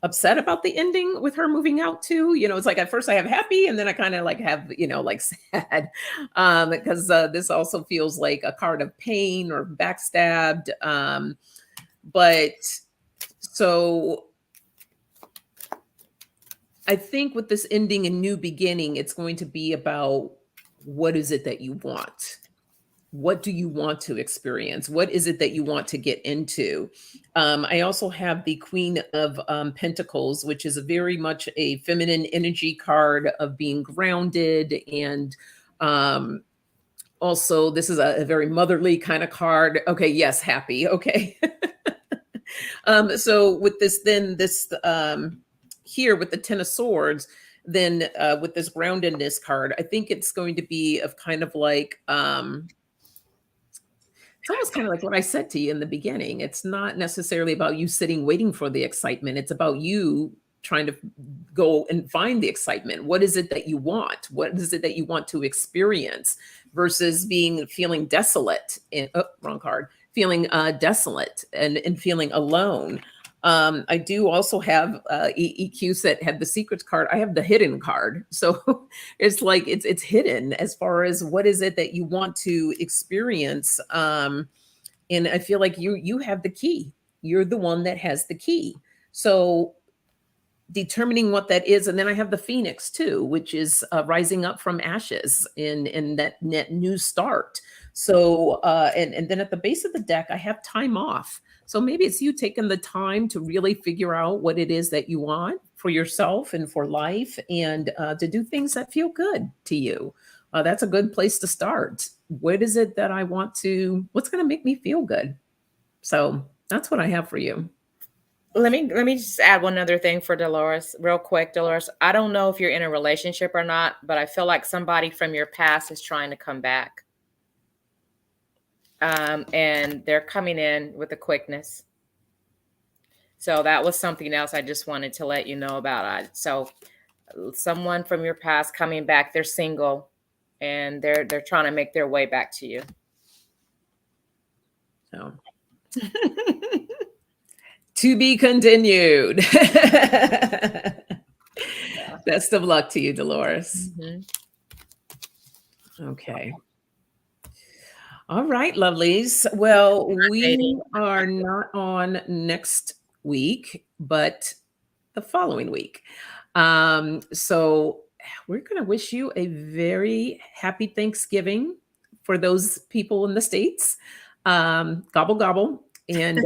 upset about the ending with her moving out too. It's like at first I have happy and then I kind of like have, like sad. Because this also feels like a card of pain or backstabbed. But so I think with this ending and new beginning, it's going to be about what is it that you want? What do you want to experience? What is it that you want to get into? I also have the Queen of Pentacles, which is very much a feminine energy card of being grounded. And also, this is a very motherly kind of card. Okay, yes, happy. Okay. So with this, then this here with the 10 of Swords, then with this groundedness card, I think it's going to be of kind of like, it's almost kind of like what I said to you in the beginning. It's not necessarily about you sitting waiting for the excitement. It's about you trying to go and find the excitement. What is it that you want? What is it that you want to experience versus feeling desolate wrong card, feeling desolate and feeling alone. I do also have EQ set had the secrets card. I have the hidden card. So it's like it's hidden as far as what is it that you want to experience. And I feel like you have the key. You're the one that has the key. So determining what that is. And then I have the Phoenix too, which is rising up from ashes in that new start. So, and then at the base of the deck, I have time off. So maybe it's you taking the time to really figure out what it is that you want for yourself and for life and to do things that feel good to you. That's a good place to start. What is it that I want to, what's going to make me feel good? So that's what I have for you. Let me just add one other thing for Dolores, real quick, Dolores. I don't know if you're in a relationship or not, but I feel like somebody from your past is trying to come back. And they're coming in with a quickness. So that was something else I just wanted to let you know about. So someone from your past coming back, they're single and they're trying to make their way back to you. So to be continued. Best of luck to you, Dolores. Okay. All right, lovelies. Well, we are not on next week, but the following week. So we're going to wish you a very happy Thanksgiving for those people in the States. Gobble, gobble. And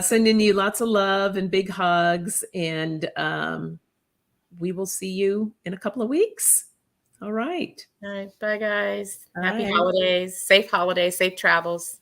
sending you lots of love and big hugs. And we will see you in a couple of weeks. All right. All right. Bye, guys. Happy holidays. Safe travels.